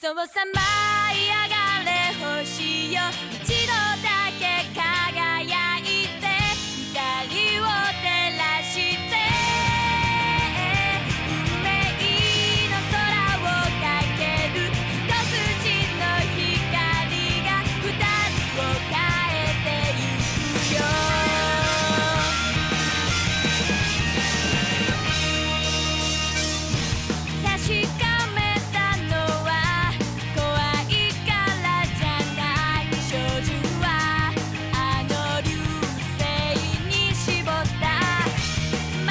そうさ舞い上がれ星よ、一度だけ輝いて光を照らして、運命の空をかける一筋の光が二人を変えてゆくよ。確かめたのは怖いからじゃない、少女はあの流星に絞った丸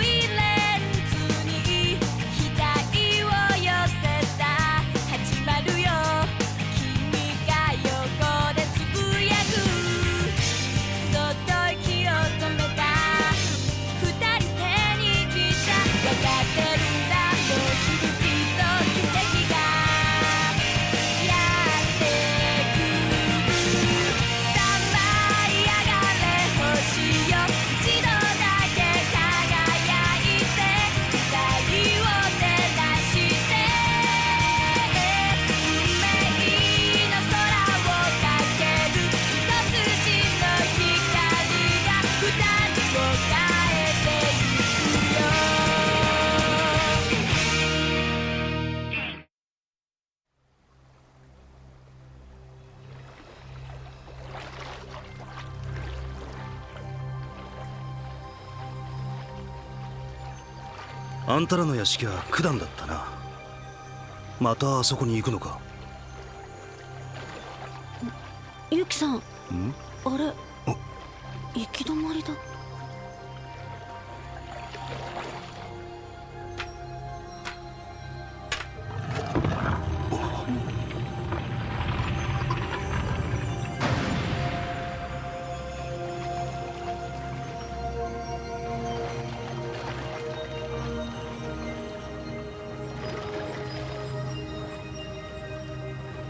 いレンズに額を寄せた。始まるよ君が横でつぶやく、そっと息を止めた二人手に来た。分かってるんだ、もうすぐきっと奇跡がやってくる。さあ舞い上がれ星よ、一度だけ輝いて光を照らして、運命の空をかける一筋の光が二人を変えてゆくよ。あんたらの屋敷は九段だったな。またあそこに行くのか。ユキさん、んあれ行き止まりだ。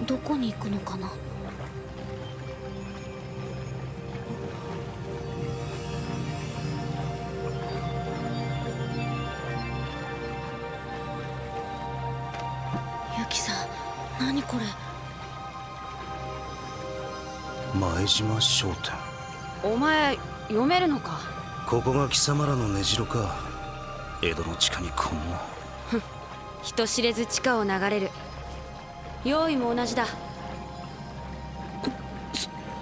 どこに行くのかな。ユキさん、何これ。前島商店。お前読めるのか。ここが貴様らの根城か。江戸の地下にこんな。人知れず地下を流れる。用意も同じだ。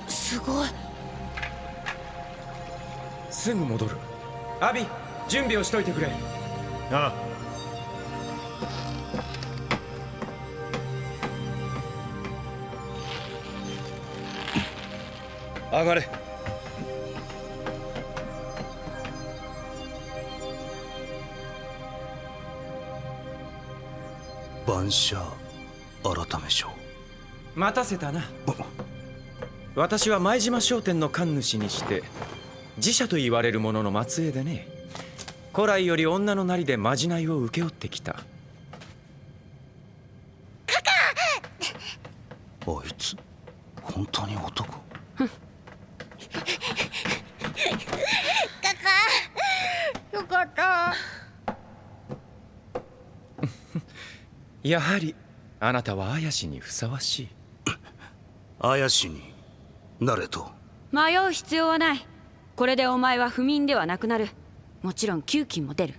すごい。すぐ戻る。アビ、準備をしといてくれ。ああ。上がれ。万社改め所。待たせたな。私は前島商店の神主にして寺社と言われる者の末裔でね。古来より女のなりでまじないを請け負ってきた。あいつ本当に男。よかった。やはりあなたは怪しにふさわしい。怪しになれと。迷う必要はない。これでお前は不眠ではなくなる。もちろん給金も出る。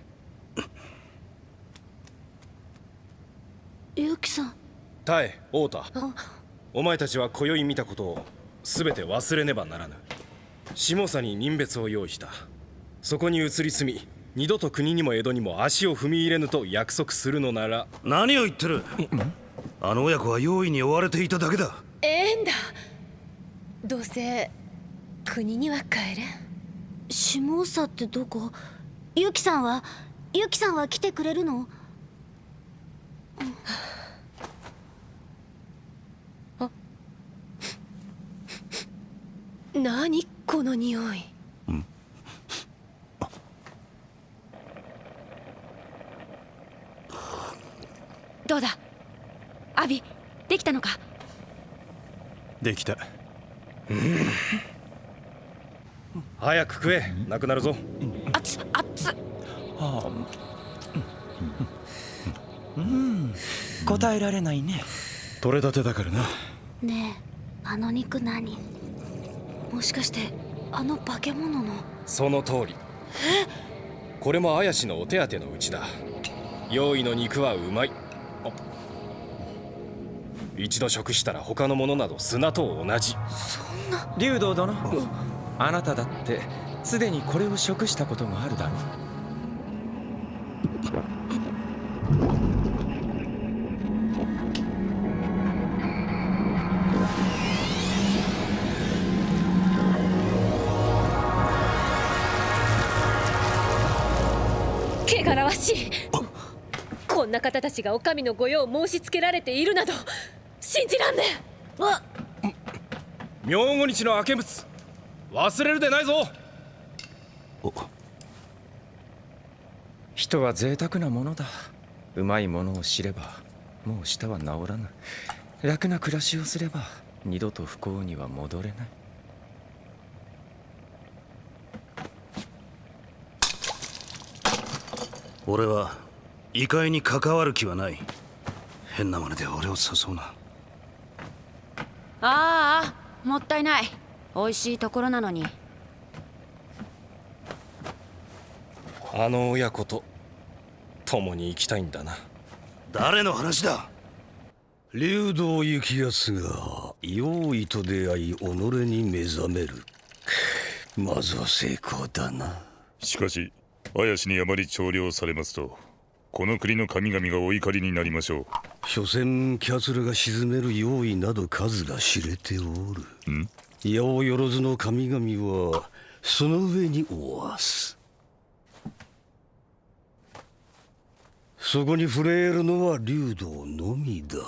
ユキさん。タエ、オータ、お前たちは今宵見たことを全て忘れねばならぬ。下総に任別を用意した。そこに移り住み、二度と国にも江戸にも足を踏み入れぬと約束するのなら。何を言ってる。あの親子は用意に追われていただけだ。んだ。どうせ国には帰れん。下総ってどこ。ユキさんは来てくれるの。何この匂い。どうだアビ、できたのか。できた。早く食え、なくなるぞ。熱っ熱っ。はあ、答えられないね。取れたてだからな。ねえ、あの肉何？もしかしてあの化け物の？その通り。これも綾氏のお手当てのうちだ。用意の肉はうまい。一度食したら他のものなど砂と同じ。竜道殿、あなただってすでにこれを食したことがあるだろう。汚らわしい。こんな方たちがお上の御用を申し付けられているなど信じらんねえ。明後日の明け仏、忘れるでないぞ。人は贅沢なものだ。うまいものを知ればもう舌は治らぬ。楽な暮らしをすれば二度と不幸には戻れない。俺は異界に関わる気はない。変な真似で俺を誘うな。ああ、もったいない。美味しいところなのに。あの親子と共に生きたいんだな。誰の話だ？竜道行康が用意と出会い己に目覚める。まずは成功だな。しかし綾氏にあまり調量されますとこの国の神々がお怒りになりましょう。所詮奴らが鎮める用意など数が知れておる。八百万の神々はその上におわす。そこに触れるのは竜道のみだ。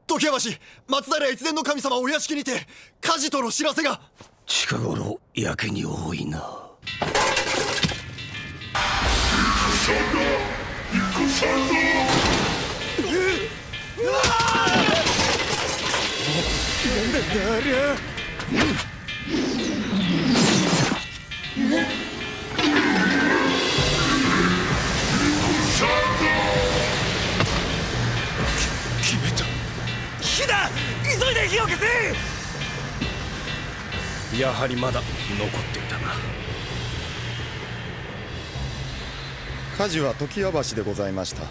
時矢橋、松平越前の神様お屋敷にて火事との知らせが。近頃やけに多いな。火だ！急いで火を消せ！やはりまだ残っていたな。火事は時矢橋でございました。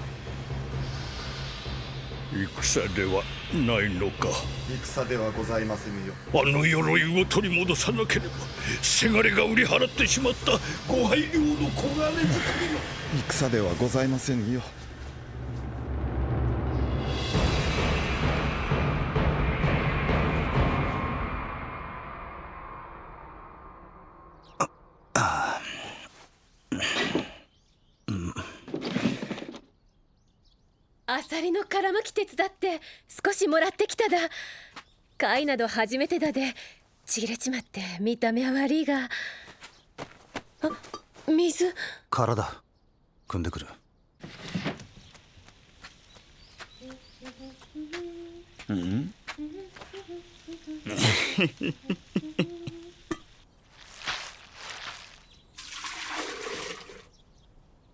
戦ではないのか？戦ではございませぬよ。あの鎧を取り戻さなければせがれが売り払ってしまったご配慮の小金作りの。戦ではございませぬよ。アサリの殻むき手伝って少しもらってきただ。貝など初めてだでちぎれちまって見た目は悪いが。あ、水。殻だ。汲んでくる。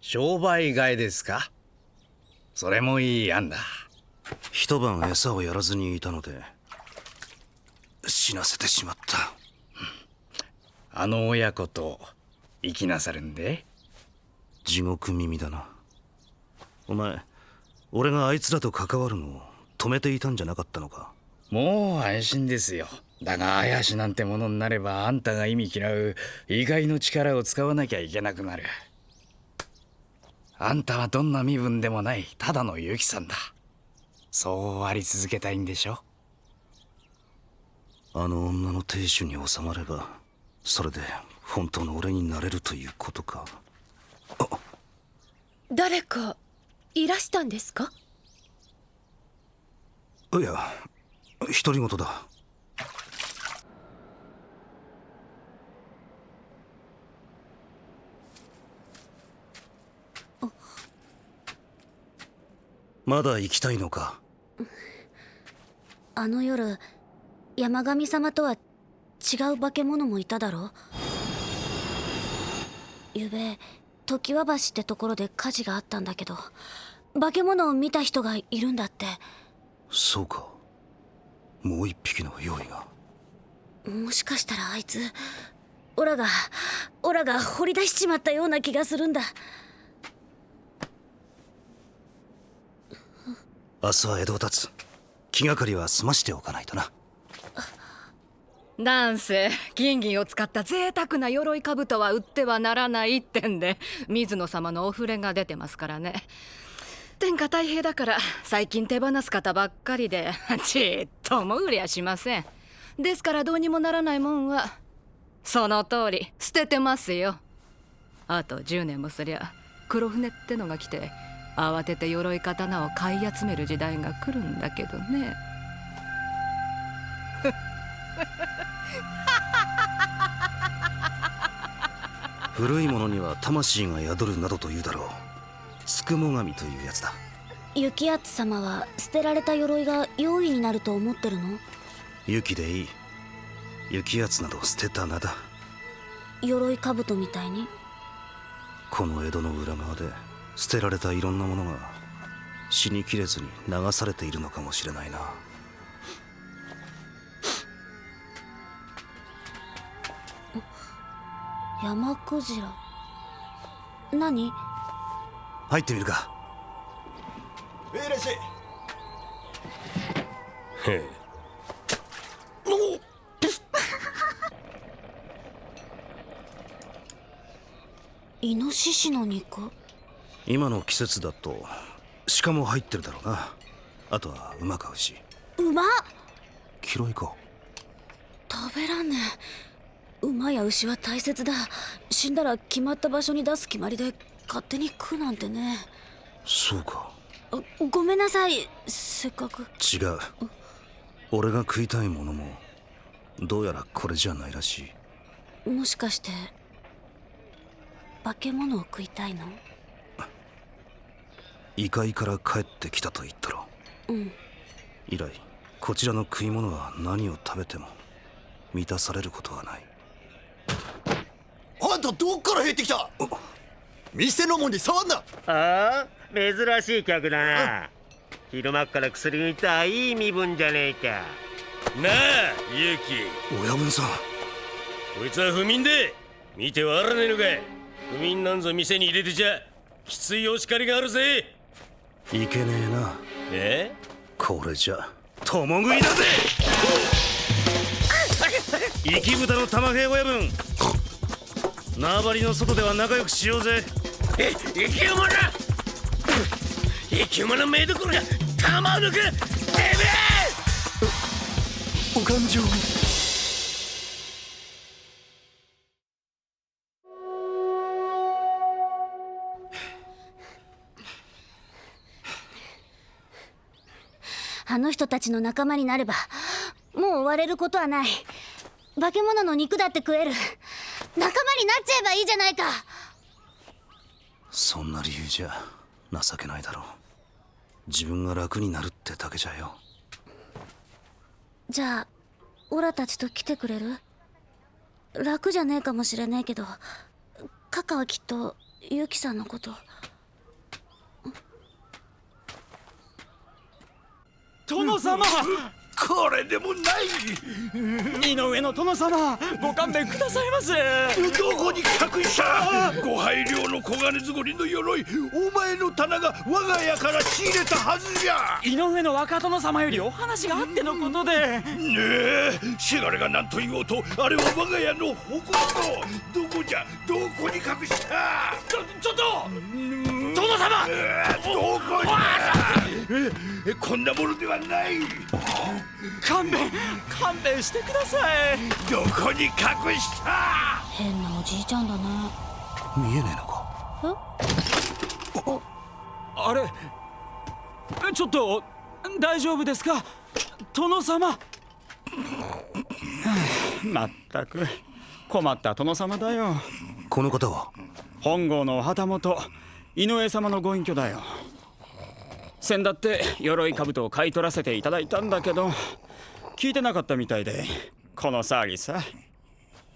商売替えですか？それもいい案だ。一晩餌をやらずにいたので死なせてしまった。あの親子と生きなさるんで。地獄耳だな。お前、俺があいつらと関わるのを止めていたんじゃなかったのか？もう安心ですよ。だが怪しなんてものになればあんたが意味嫌う異界の力を使わなきゃいけなくなる。あんたはどんな身分でもないただのユキさんだ。そうあり続けたいんでしょ？あの女の亭主に収まればそれで本当の俺になれるということか。誰かいらしたんですか？いや、独り言だ。まだ行きたいのか？あの夜山神様とは違う化け物もいただろう。ゆうべ常盤橋ってところで火事があったんだけど、化け物を見た人がいるんだって。そうか。もう一匹の用意が。もしかしたらあいつオラが掘り出しちまったような気がするんだ。明日は江戸を立つ。気がかりは済ましておかないとな。なんせ金銀を使った贅沢な鎧兜は売ってはならないってんで水野様のお触れが出てますからね。天下太平だから最近手放す方ばっかりでちっとも売りゃしません。ですからどうにもならないもんはその通り捨ててますよ。あと10年もすりゃ黒船ってのが来て慌てて鎧刀を買い集める時代が来るんだけどね。古いものには魂が宿るなどと言うだろう。つくも神というやつだ。雪圧様は捨てられた鎧が用意になると思ってるの？雪でいい。雪圧など捨てた名だ。鎧兜みたいに。この江戸の裏側で捨てられたいろんなものが死にきれずに流されているのかもしれないな。山クジラ。何？入ってみるか。いらっしゃい。へえ。イノシシの肉？今の季節だと鹿も入ってるだろうな。あとは馬か牛。馬？嫌いか。食べらんねえ。馬や牛は大切だ。死んだら決まった場所に出す決まりで勝手に食うなんてね。そうか。ごめんなさい、せっかく。違う。俺が食いたいものもどうやらこれじゃないらしい。もしかして化け物を食いたいの？異界から帰ってきたと言ったろ。うん。以来こちらの食い物は何を食べても満たされることはない。あんたどっから入ってきた？店のもんに触んな。ああ、珍しい客だな。昼間っから薬にったいい身分じゃねえか。なあ、ユキ。親分さん。こいつは不眠で見てはあらねえのか。不眠なんぞ店に入れてちゃきついお叱りがあるぜ。いけねえな。え？これじゃ共食いだぜ。生き豚の玉平親分、縄張りの外では仲良くしようぜ。生き馬だ。生き馬の目どころが玉を抜く。てめえお勘定。あの人たちの仲間になればもう追われることはない。化け物の肉だって食える。仲間になっちゃえばいいじゃないか。そんな理由じゃ情けないだろう。自分が楽になるってだけじゃよ。じゃあオラたちと来てくれる？楽じゃねえかもしれねえけどカカはきっとユキさんのこと。殿様、これでもない。井上の殿様、ご勘弁くださいませ。どこに隠したご配慮の黄金作りの鎧、お前の棚が我が家から仕入れたはずじゃ。井上の若殿様よりお話があってのことで。ねえ、せがれが何と言おうとあれは我が家の誇りの。どこじゃ、どこに隠した。ちょっと殿様、どこじゃ。こんなものではない。勘弁してください。どこに隠した。変なおじいちゃんだね。見えねえのか。あれ、ちょっと大丈夫ですか殿様。まったく困った殿様だよ。この方は本郷のお旗本井上様のご隠居だよ。先だって鎧兜を買い取らせていただいたんだけど聞いてなかったみたいでこの騒ぎさ。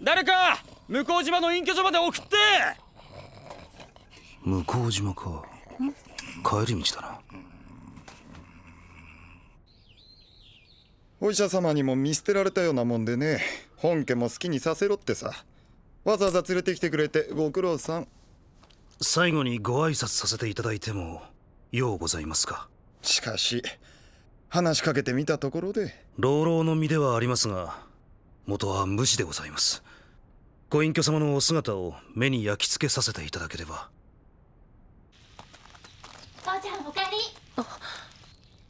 誰か向島の隠居所まで送って。向島か。帰り道だな。お医者様にも見捨てられたようなもんでね、本家も好きにさせろってさ。わざわざ連れてきてくれてご苦労さん。最後にご挨拶させていただいてもようございますか。しかし話しかけてみたところで。老老の身ではありますが、元は無事でございます。ご隠居様のお姿を目に焼き付けさせていただければ。父ちゃんおかえり。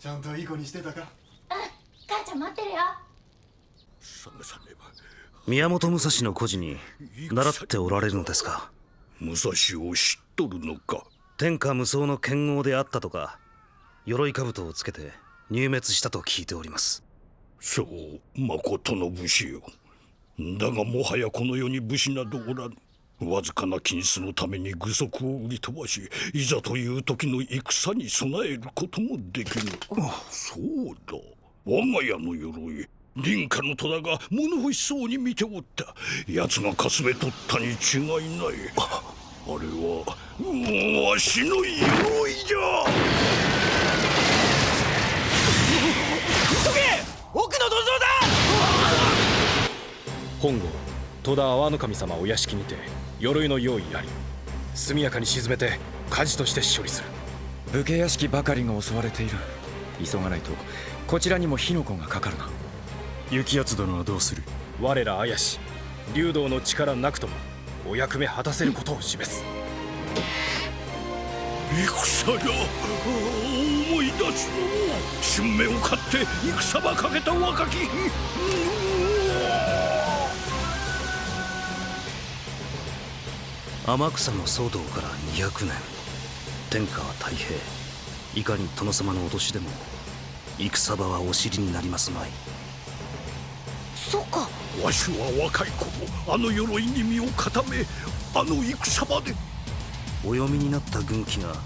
ちゃんといい子にしてたか。母ちゃん待ってるよ。宮本武蔵の故事に習っておられるのですか。武蔵を知っとるのか。天下無双の剣豪であったとか、鎧兜をつけて入滅したと聞いております。そう、まことの武士よ。だがもはやこの世に武士などおらぬ。わずかな金子のために具足を売り飛ばし、いざという時の戦に備えることもできぬ。そうだ、我が家の鎧、林家の虎が物欲しそうに見ておった。奴がかすめ取ったに違いない。あれはわしの鎧じゃ。急げ、奥の土蔵だ。本郷戸田阿波の神様お屋敷にて鎧の用意あり、速やかに沈めて火事として処理する。武家屋敷ばかりが襲われている。急がないとこちらにも火の粉がかかるな。雪圧殿はどうする。我ら綾し竜道の力なくともお役目果たせることを示す。戦だ、思い出すの。春目を買って戦ばかけた若き日。天草の騒動から200年。天下は太平。いかに殿様の脅しでも戦場はお尻になりますまい。そうか。わしは若い頃あの鎧に身を固め、あの戦場で。お読みになった軍記が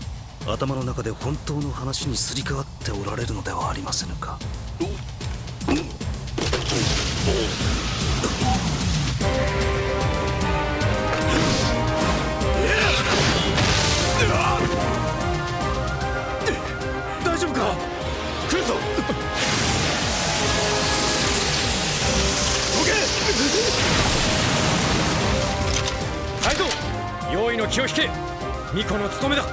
頭の中で本当の話にすり替わっておられるのではありませぬか。大丈夫か。来るぞ。泰造、用意の気を引け。巫女の務めだ。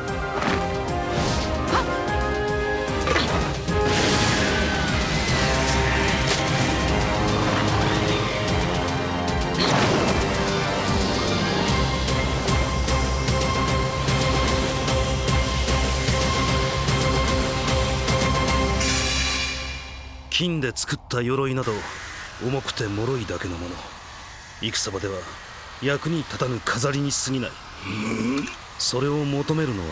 金で作った鎧など重くて脆いだけのもの。戦場では役に立たぬ飾りに過ぎない。それを求めるのは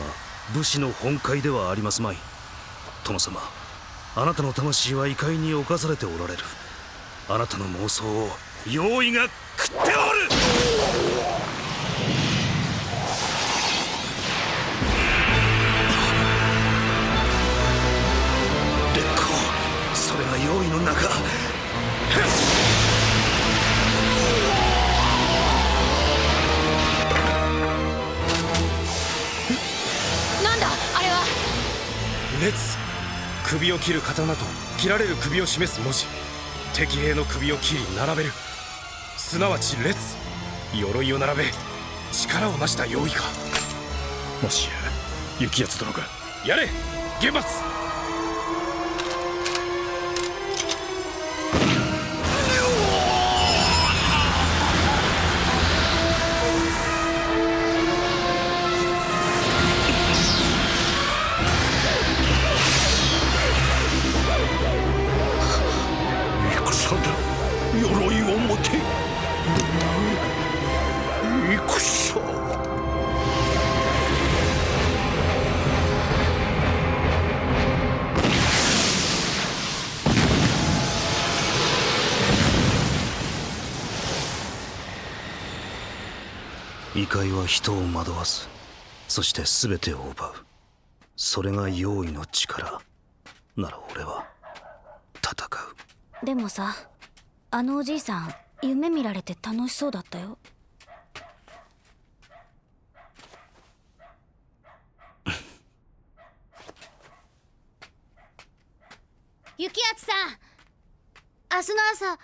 武士の本懐ではありますまい。殿様、あなたの魂は異界に侵されておられる。あなたの妄想を用意が食っておる。烈公、それが用意の中。なんだあれは。列、首を切る刀と切られる首を示す文字。敵兵の首を切り並べる、すなわち列。鎧を並べ力を成した用意か。もしや雪圧殿が。やれ厳罰。戦だ、鎧を持て。戦。異界は人を惑わす。そして全てを奪う。それが用意の力なら俺は戦う。でもさ、あのおじいさん夢見られて楽しそうだったよ。雪圧さん、明日の朝。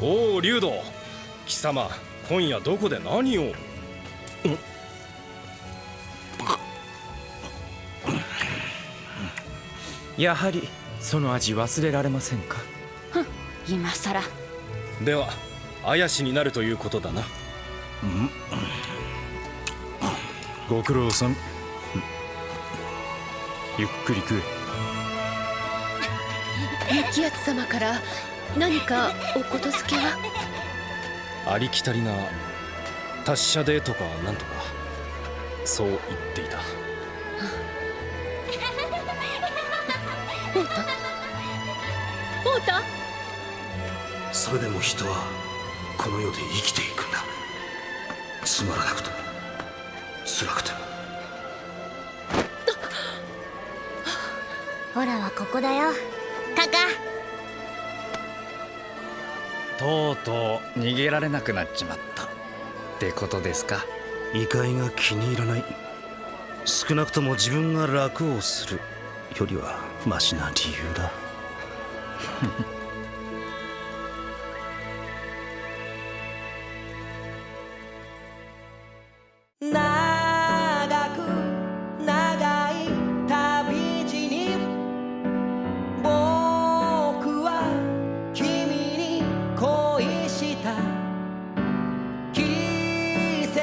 おお竜道、貴様今夜どこで何を。やはりその味忘れられませんか。今さら。では怪しになるということだな。ご苦労さん。ゆっくり食え。雪圧様から何かおことづけは。ありきたりな達者でとかなんとかそう言っていた。オータ、オータ。それでも人はこの世で生きていくんだ。つまらなくても辛くても。オラはここだよカカ。とうとう逃げられなくなっちまったってことですか。異界が気に入らない。少なくとも自分が楽をするよりはマシな理由だ。長く長い旅路に僕は君に恋した。季節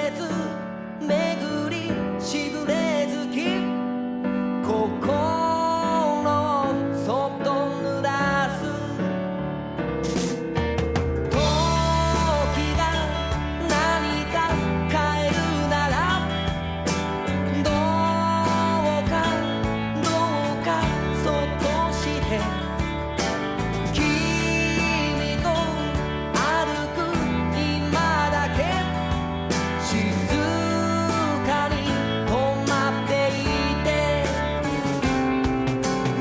巡りしぐれ月、心そっと濡らす。時が何か変えるならどうかそっとして君と歩く今だけ静かに止まっていて、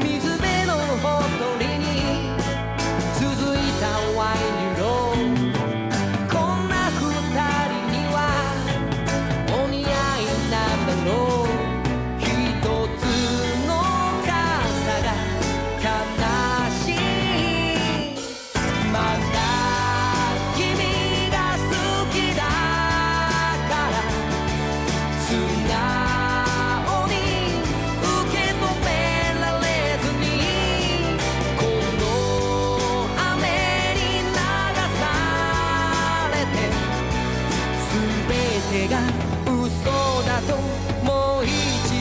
水辺のほとりに続いたワイン色。こんな二人にはお似合いなんだろう。一つの傘が悲しい。まだ君が好きだから素直に受け止められずにこの雨に流されて、全てが嘘だともう一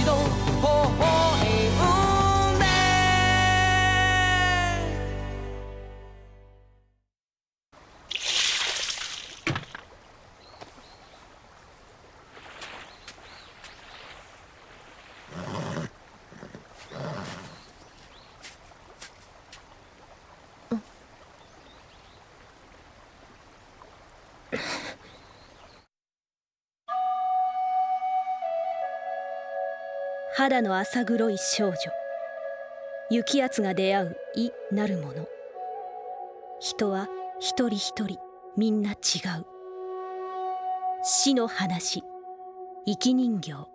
度微笑んで。肌の浅黒い少女、雪圧が出会う異なるもの。人は一人一人みんな違う。死の話、生き人形。